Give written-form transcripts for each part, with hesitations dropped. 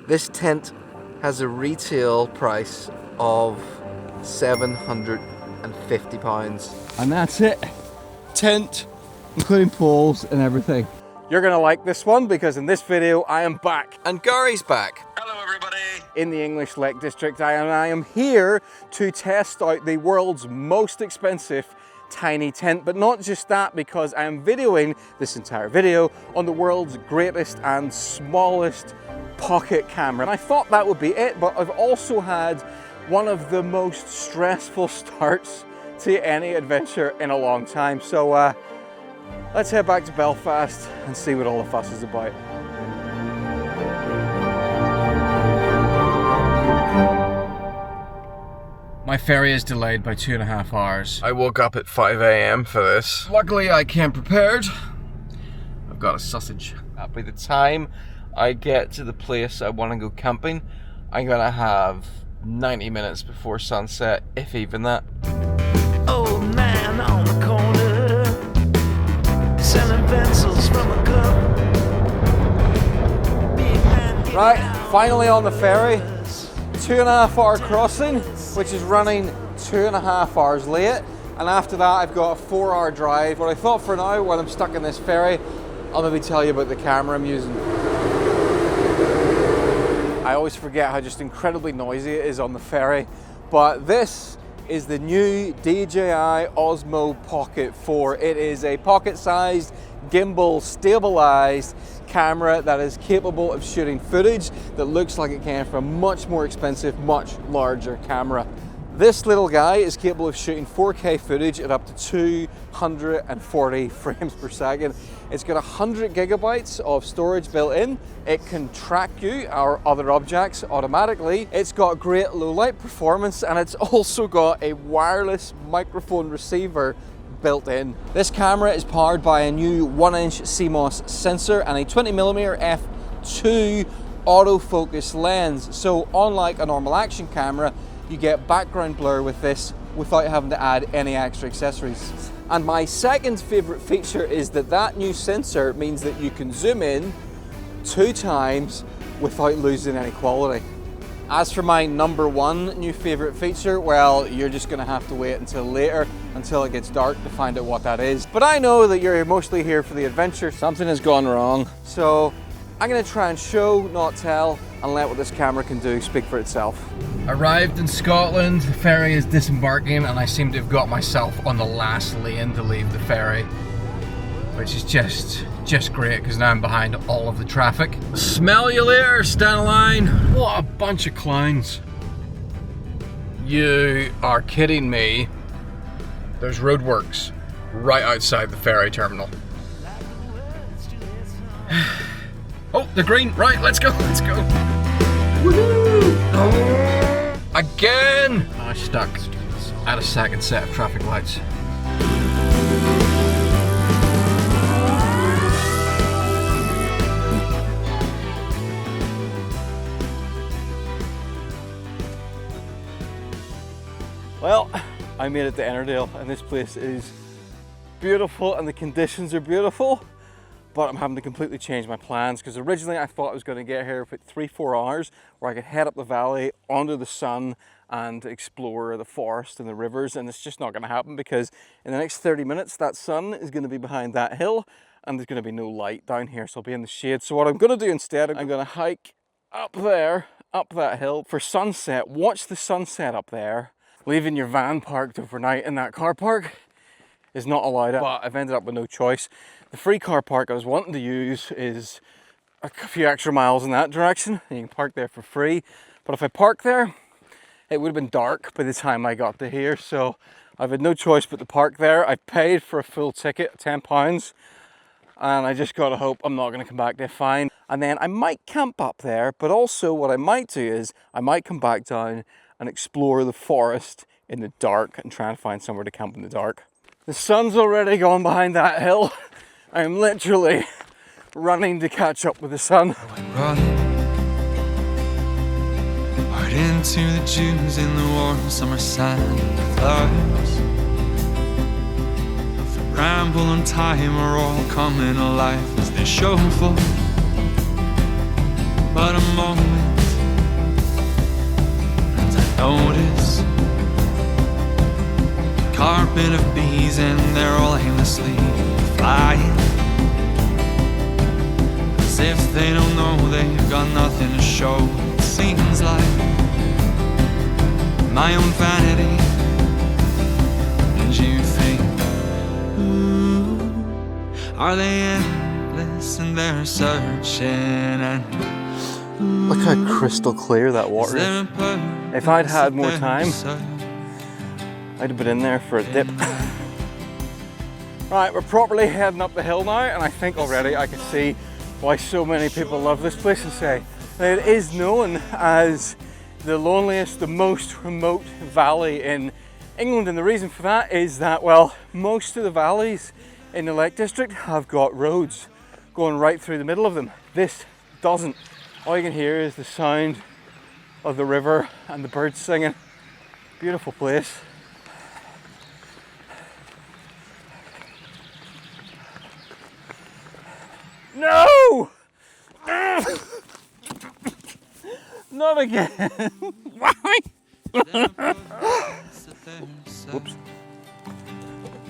This tent has a retail price of £750. And that's it. Tent, including poles and everything. You're gonna like this one because in this video I am back. And Gary's back. Hello everybody. In the English Lake District. I am here to test out the world's most expensive tiny tent, but not just that, because I am videoing this entire video on the world's greatest and smallest pocket camera. And I thought that would be it, but I've also had one of the most stressful starts to any adventure in a long time. So let's head back to Belfast and see what all the fuss is about. My ferry is delayed by 2.5 hours. I woke up at 5 AM for this. Luckily I came prepared. I've got a sausage. By the time I get to the place I want to go camping, I'm gonna have 90 minutes before sunset, if even that. Old man on the corner, selling pencils from a cup. Right, finally on the ferry. 2.5 hour crossing, which is running 2.5 hours late. And after that, I've got a 4 hour drive. But I thought for now, while I'm stuck in this ferry, I'll maybe tell you about the camera I'm using. I always forget how just incredibly noisy it is on the ferry. But this is the new DJI Osmo Pocket 4. It is a pocket-sized, gimbal stabilized camera that is capable of shooting footage that looks like it came from a much more expensive, much larger camera. This little guy is capable of shooting 4K footage at up to 240 frames per second. It's got 100 gigabytes of storage built in. It can track you or other objects automatically. It's got great low light performance, and it's also got a wireless microphone receiver built in. This camera is powered by a new 1-inch CMOS sensor and a 20mm f2 autofocus lens. So unlike a normal action camera, you get background blur with this without having to add any extra accessories. And my second favorite feature is that new sensor means that you can zoom in 2 times without losing any quality. As for my number one new favorite feature, well, you're just gonna have to wait until later, until it gets dark, to find out what that is. But I know that you're mostly here for the adventure. Something has gone wrong. So I'm gonna try and show, not tell, and let what this camera can do speak for itself. Arrived in Scotland, the ferry is disembarking, and I seem to have got myself on the last lane to leave the ferry, which is just great, because now I'm behind all of the traffic. Smell you later, Stanline. What a bunch of clowns. You are kidding me. There's roadworks right outside the ferry terminal. Oh, the green, right, let's go. Woohoo! Oh. Again! I'm stuck at a second set of traffic lights. Well, I made it to Ennerdale, and this place is beautiful and the conditions are beautiful, but I'm having to completely change my plans, because originally I thought I was going to get here for 3-4 hours where I could head up the valley under the sun and explore the forest and the rivers, and it's just not going to happen, because in the next 30 minutes that sun is going to be behind that hill and there's going to be no light down here, so I'll be in the shade. So what I'm going to do instead, I'm going to hike up there, up that hill for sunset, watch the sunset up there. Leaving your van parked overnight in that car park is not allowed, but I've ended up with no choice. The free car park I was wanting to use is a few extra miles in that direction, and you can park there for free. But if I park there, it would have been dark by the time I got to here, so I've had no choice but to park there. I paid for a full ticket, £10, and I just gotta hope I'm not gonna come back there fine. And then I might camp up there, but also what I might do is I might come back down and explore the forest in the dark and try and find somewhere to camp in the dark. The sun's already gone behind that hill. I'm literally running to catch up with the sun. Run out into the dunes in the warm summer sand. Flowers of the ramble and time are all coming alive as they show forth if they don't know they've got nothing to show. It seems like my own vanity. And you think, ooh, are they endless in their searching? And look how crystal clear that water is. If I'd had more time, I'd have been in there for a dip. Right, we're properly heading up the hill now, and I think already I can see why so many people love this place and say that it is known as the loneliest, the most remote valley in England. And the reason for that is that, well, most of the valleys in the Lake District have got roads going right through the middle of them. This doesn't. All you can hear is the sound of the river and the birds singing. Beautiful place. No! Not again. Why? Whoops.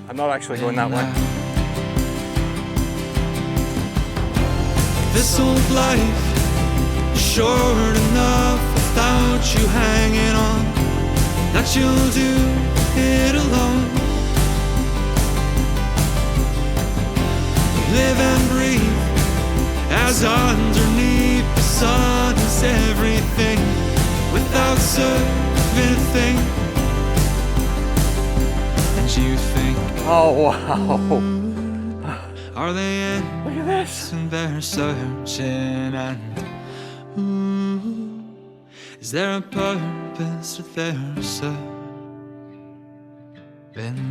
I'm not actually going that way. This old life is short enough without you hanging on, that you'll do it alone. Live and breathe as underneath the sun is everything without serving a thing. And you think, oh wow, are they look at this, and they're searching? And ooh, is there a purpose to their serving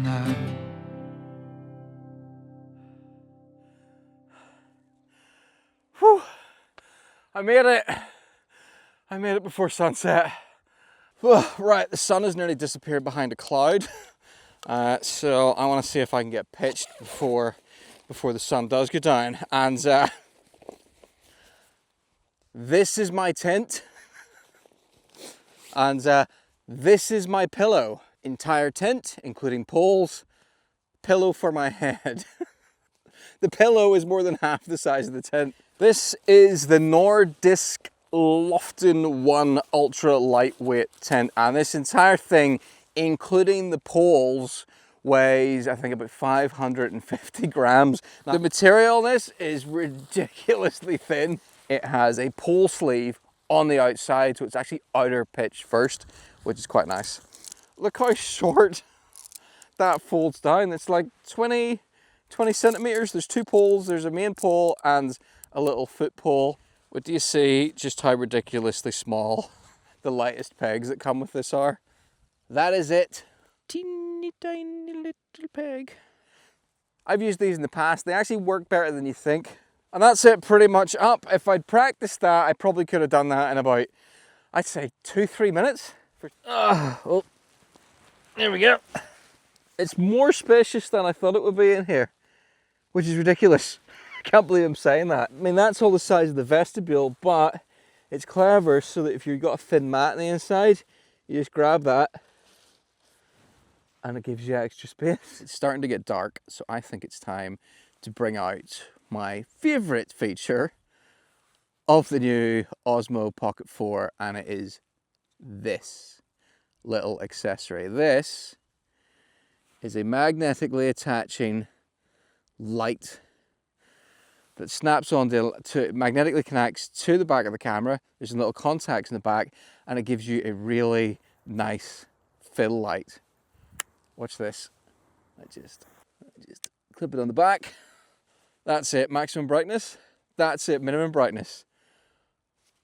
now? whew, I made it. I made it before sunset. Right, the sun has nearly disappeared behind a cloud. So I want to see if I can get pitched before the sun does go down. And this is my tent. And this is my pillow. Entire tent, including poles, pillow for my head. The pillow is more than half the size of the tent. This is the Nordisk Lofton 1 ultra lightweight tent, and this entire thing, including the poles, weighs I think about 550 grams. Now, the material on this is ridiculously thin. It has a pole sleeve on the outside, so it's actually outer pitch first, which is quite nice. Look how short that folds down. It's like 20 centimeters. There's two poles. There's a main pole and a little foot pole. What do you see just how ridiculously small the lightest pegs that come with this are? That is it. Teeny tiny little peg. I've used these in the past. They actually work better than you think. And that's it pretty much up. If I'd practiced that, I probably could have done that in about, I'd say 2-3 minutes. Oh, there we go. It's more spacious than I thought it would be in here, which is ridiculous. I can't believe I'm saying that. I mean, that's all the size of the vestibule, but it's clever so that if you've got a thin mat on the inside, you just grab that and it gives you extra space. It's starting to get dark, so I think it's time to bring out my favorite feature of the new Osmo Pocket 4, and it is this little accessory. This is a magnetically attaching light that snaps onto, magnetically connects to the back of the camera. There's a little contacts in the back, and it gives you a really nice fill light. Watch this. I just clip it on the back. That's it, maximum brightness. That's it, minimum brightness.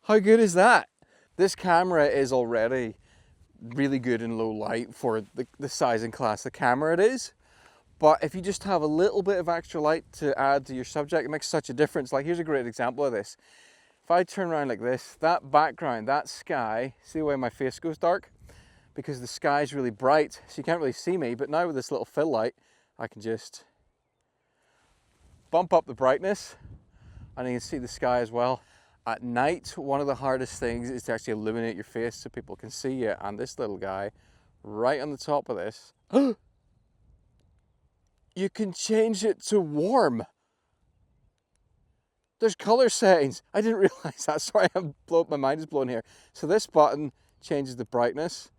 How good is that? This camera is already really good in low light for the size and class of camera it is. But if you just have a little bit of extra light to add to your subject, it makes such a difference. Like, here's a great example of this. If I turn around like this, that background, that sky, see the way my face goes dark? Because the sky is really bright, so you can't really see me. But now with this little fill light, I can just bump up the brightness and you can see the sky as well. At night, one of the hardest things is to actually illuminate your face so people can see you. And this little guy, right on the top of this, you can change it to warm. There's color settings. I didn't realize that. Sorry, my mind is blown here. So this button changes the brightness,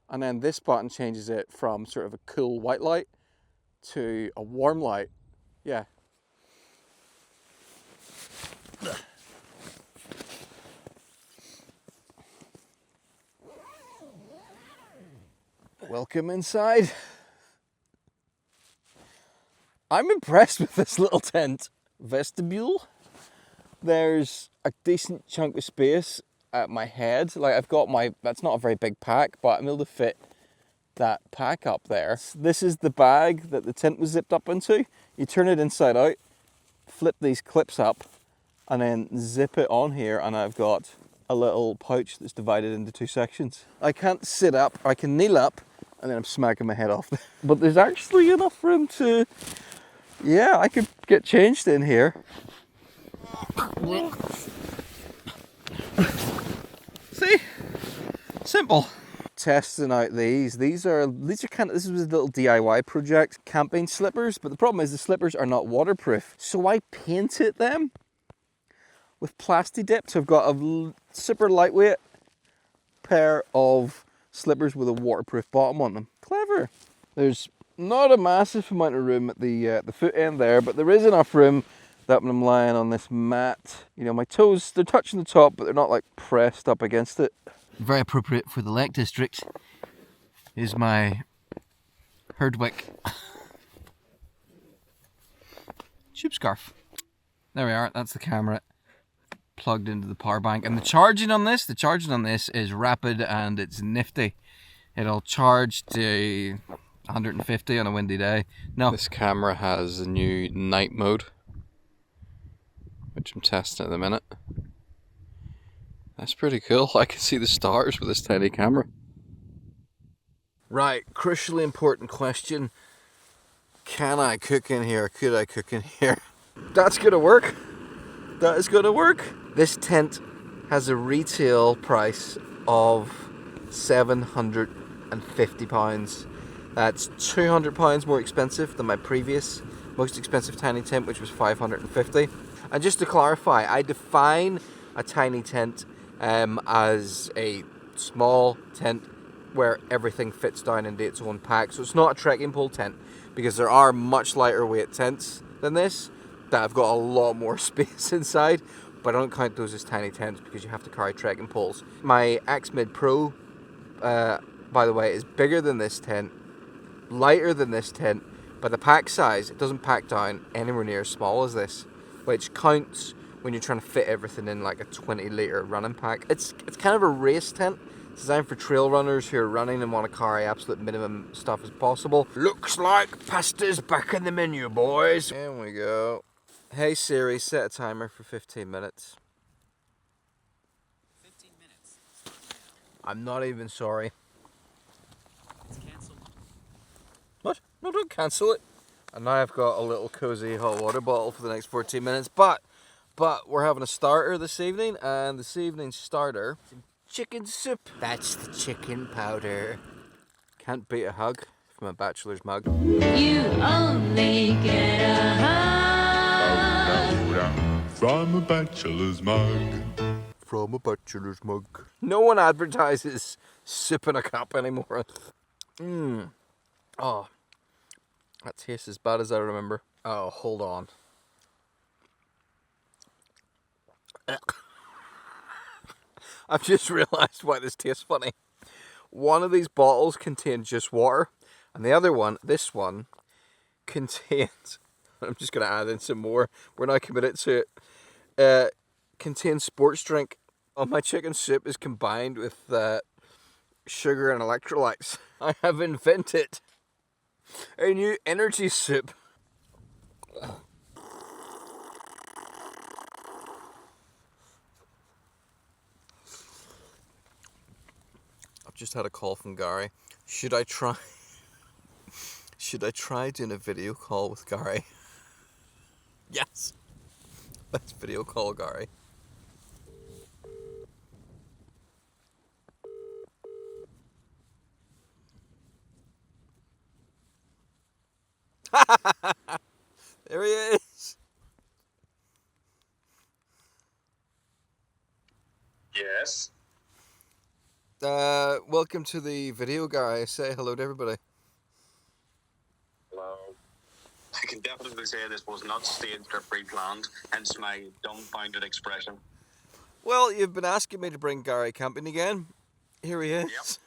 and then this button changes it from sort of a cool white light to a warm light. Yeah. Welcome inside. I'm impressed with this little tent. Vestibule. There's a decent chunk of space at my head. Like I've got that's not a very big pack, but I'm able to fit that pack up there. This is the bag that the tent was zipped up into. You turn it inside out, flip these clips up, and then zip it on here, and I've got a little pouch that's divided into 2 sections. I can't sit up, I can kneel up, and then I'm smacking my head off. But there's actually enough room to, yeah, I could get changed in here. See? Simple. Testing out these. These are kind of, this was a little DIY project, camping slippers, but the problem is the slippers are not waterproof. So I painted them with plasti dip. So I've got a super lightweight pair of slippers with a waterproof bottom on them. Clever. There's not a massive amount of room at the foot end there, but there is enough room that when I'm lying on this mat, you know, my toes, they're touching the top, but they're not like pressed up against it. Very appropriate for the Lake District is my Herdwick tube scarf. There we are, that's the camera plugged into the power bank. And the charging on this is rapid and it's nifty. It'll charge to 150 on a windy day. No. This camera has a new night mode, which I'm testing at the minute. That's pretty cool. I can see the stars with this tiny camera. Right, crucially important question. Can I cook in here? Could I cook in here? That's gonna work. That is gonna work. This tent has a retail price of £750. That's £200 more expensive than my previous most expensive tiny tent, which was £550. And just to clarify, I define a tiny tent as a small tent where everything fits down into its own pack. So it's not a trekking pole tent, because there are much lighter weight tents than this that have got a lot more space inside, but I don't count those as tiny tents because you have to carry trekking poles. My Axmid Pro, by the way, is bigger than this tent, lighter than this tent, but the pack size, it doesn't pack down anywhere near as small as this, which counts when you're trying to fit everything in like a 20-litre running pack. It's kind of a race tent. It's designed for trail runners who are running and want to carry absolute minimum stuff as possible. Looks like pasta's back in the menu, boys. Here we go. Hey Siri, set a timer for 15 minutes. 15 minutes. I'm not even sorry. It's cancelled. What? No, don't cancel it. And now I've got a little cozy hot water bottle for the next 14 minutes, but we're having a starter this evening, and this evening's starter, chicken soup. That's the chicken powder. Can't beat a hug from a bachelor's mug. You only get a hug From a bachelor's mug. From a bachelor's mug. No one advertises soup in a cup anymore. Oh, that tastes as bad as I remember. Oh, hold on. I've just realised why this tastes funny. One of these bottles contains just water, and the other one, this one, contains, I'm just going to add in some more, we're now committed to it, contains sports drink. Oh, my chicken soup is combined with sugar and electrolytes. I have invented a new energy soup. Just had a call from Gary. Should I try doing a video call with Gary? Yes. Let's video call Gary. There he is. Yes. Welcome to the video, guy. Say hello to everybody. Hello. I can definitely say this was not staged or pre-planned, hence my dumbfounded expression. Well, you've been asking me to bring Gary camping again. Here he is. Yep.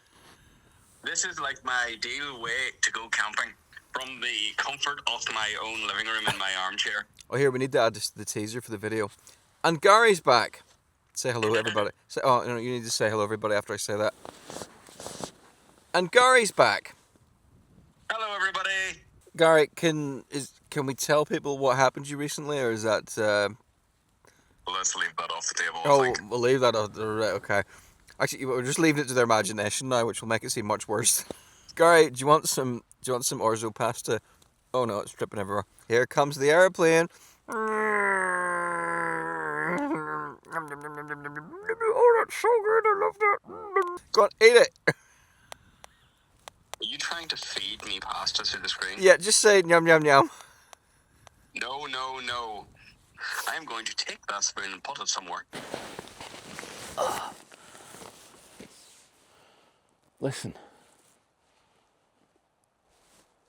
This is like my ideal way to go camping, from the comfort of my own living room in my armchair. Oh, here, we need to add this to the teaser for the video. And Gary's back. Say hello, everybody. Oh, no, you need to say hello, everybody, after I say that. And Gary's back. Hello, everybody. Gary, can we tell people what happened to you recently, or is that... Let's leave that off the table. I Oh, think. we'll leave that off. Right, okay. Actually, we're just leaving it to their imagination now, which will make it seem much worse. Gary, do you want some orzo pasta? Oh no, it's dripping everywhere. Here comes the airplane. Oh, that's so good! I love that. Go on, eat it. Are you trying to feed me pasta through the screen? Yeah, just say yum yum yum. No, no, no. I am going to take that spoon and put it somewhere. Listen.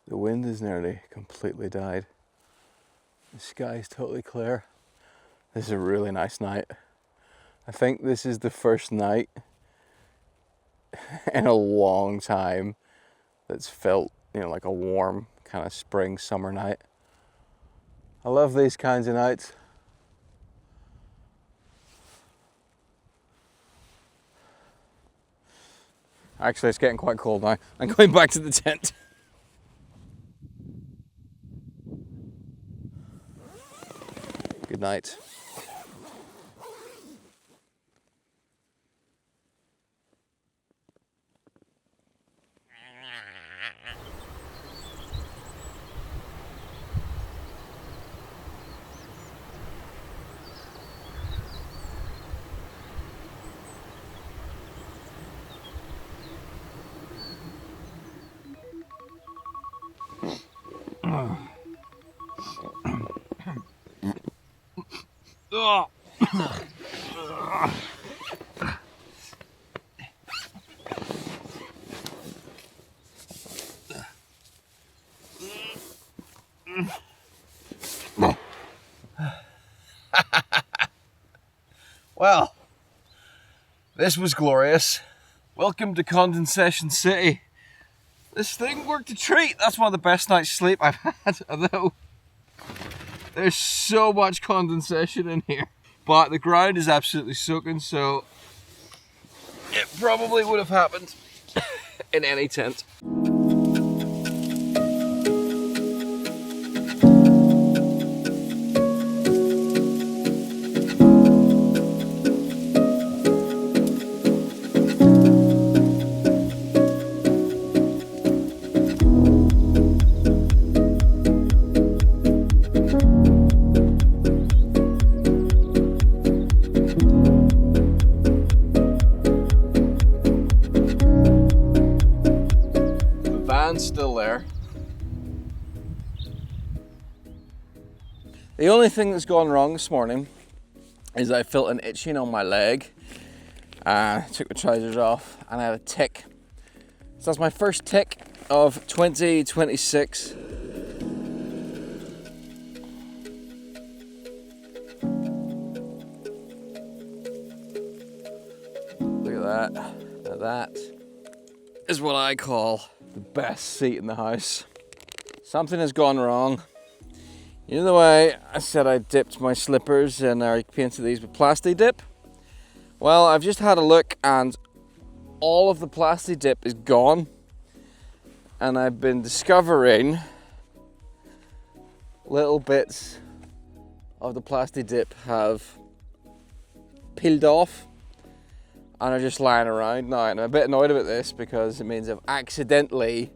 The wind has nearly completely died. The sky is totally clear. This is a really nice night. I think this is the first night in a long time that's felt, like a warm kind of spring, summer night. I love these kinds of nights. Actually, it's getting quite cold now. I'm going back to the tent. Good night. Well, this was glorious. Welcome to Condensation City. This thing worked a treat. That's one of the best night's sleep I've had, although there's so much condensation in here. But the ground is absolutely soaking, so it probably would have happened in any tent. Still there. The only thing that's gone wrong this morning is I felt an itching on my leg. Took the trousers off and I had a tick. So that's my first tick of 2026. Look at that. Now that is what I call the best seat in the house. Something has gone wrong. You know the way I said I dipped my slippers and I painted these with Plasti Dip? Well, I've just had a look and all of the Plasti Dip is gone. And I've been discovering little bits of the Plasti Dip have peeled off and are just lying around now, and I'm a bit annoyed about this because it means I've accidentally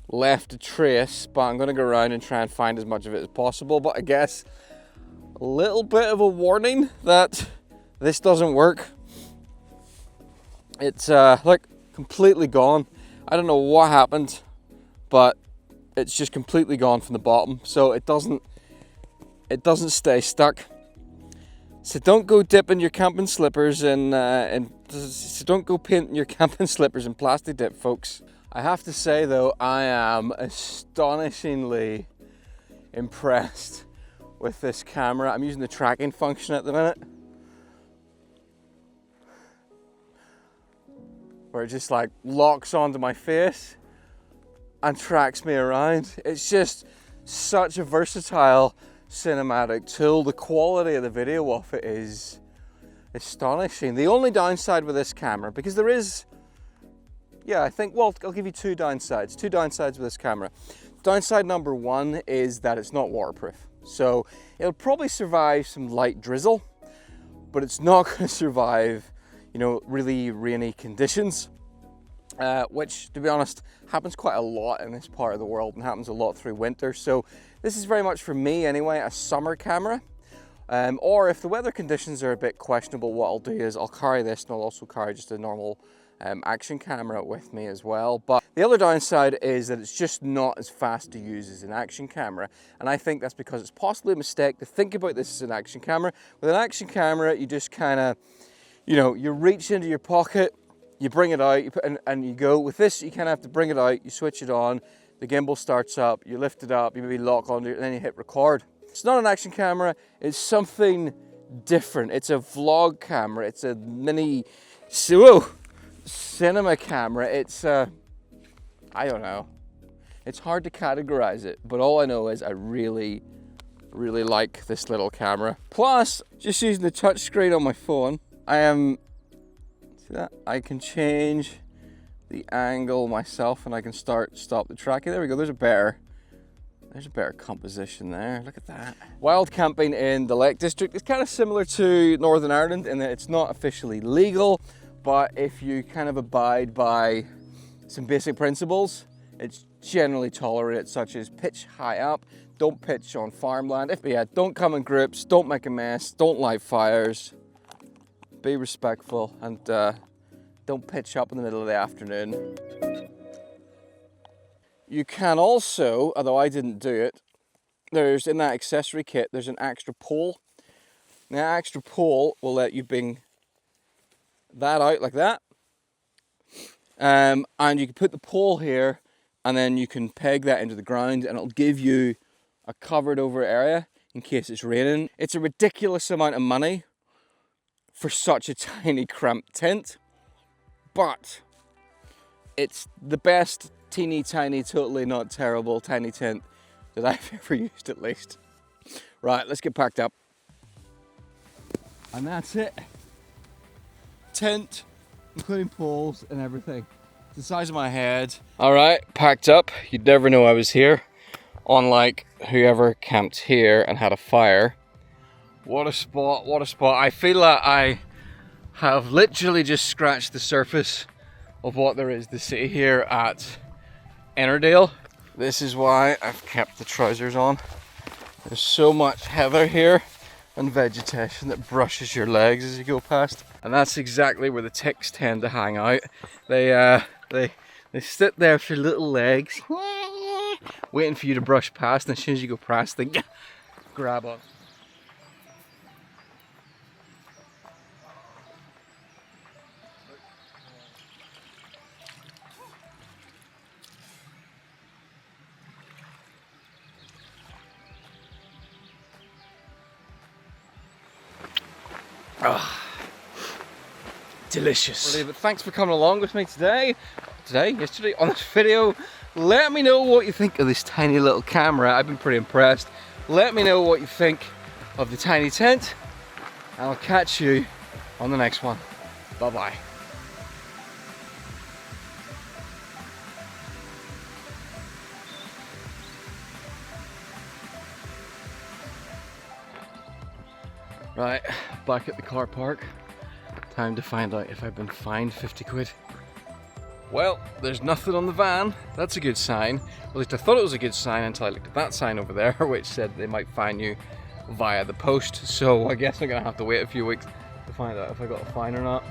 left a trace, but I'm going to go around and try and find as much of it as possible. But I guess a little bit of a warning that this doesn't work. It's like completely gone. I don't know what happened, but it's just completely gone from the bottom, so it doesn't stay stuck. So don't go dipping your camping slippers so don't go painting your camping slippers in plastic dip, folks. I have to say though, I am astonishingly impressed with this camera. I'm using the tracking function at the minute, where it just like locks onto my face and tracks me around. It's just such a versatile cinematic tool. The quality of the video of it is astonishing. The only downside with this camera, because there is, yeah, I think, well, I'll give you two downsides with this camera. Downside number one is that it's not waterproof. So it'll probably survive some light drizzle, but it's not going to survive, you know, really rainy conditions, which, to be honest, happens quite a lot in this part of the world and happens a lot through winter. So this is very much, for me anyway, a summer camera. Or if the weather conditions are a bit questionable, what I'll do is I'll carry this, and I'll also carry just a normal action camera with me as well. But the other downside is that it's just not as fast to use as an action camera, and I think that's because it's possibly a mistake to think about this as an action camera. With an action camera, you just kind of, you know, you reach into your pocket, you bring it out, you put, and you go. With this, you kind of have to bring it out, you switch it on, the gimbal starts up, you lift it up, you maybe lock onto it, and then you hit record. It's not an action camera, it's something different. It's a vlog camera, it's a mini cinema camera. It's, I don't know. It's hard to categorize it, but all I know is I really, really like this little camera. Plus, just using the touch screen on my phone, see that? I can change the angle myself and I can stop the tracking. There we go, there's a better composition there. Look at that. Wild camping in the Lake District is kind of similar to Northern Ireland in that it's not officially legal, but if you kind of abide by some basic principles, it's generally tolerated, such as pitch high up, don't pitch on farmland. Don't come in groups, don't make a mess, don't light fires, be respectful, and don't pitch up in the middle of the afternoon. You can also, although I didn't do it, there's in that accessory kit, there's an extra pole. Now, that extra pole will let you bring that out like that. And you can put the pole here, and then you can peg that into the ground, and it'll give you a covered over area in case it's raining. It's a ridiculous amount of money for such a tiny cramped tent, but it's the best teeny tiny, totally not terrible tiny tent that I've ever used, at least. Right, let's get packed up. And that's it. Tent, including poles and everything. It's the size of my head. All right, packed up. You'd never know I was here. Unlike whoever camped here and had a fire. What a spot, what a spot. I feel like I have literally just scratched the surface of what there is to see here at Ennerdale. This is why I've kept the trousers on. There's so much heather here and vegetation that brushes your legs as you go past, and that's exactly where the ticks tend to hang out. They sit there with their little legs waiting for you to brush past, and as soon as you go past they grab on. Oh, delicious. But thanks for coming along with me yesterday on this video. Let me know what you think of this tiny little camera. I've been pretty impressed. Let me know what you think of the tiny tent, and I'll catch you on the next one. Bye bye. Right, back at the car park. Time to find out if I've been fined 50 quid. Well, there's nothing on the van. That's a good sign. At least I thought it was a good sign until I looked at that sign over there, which said they might fine you via the post. So I guess I'm gonna have to wait a few weeks to find out if I got a fine or not.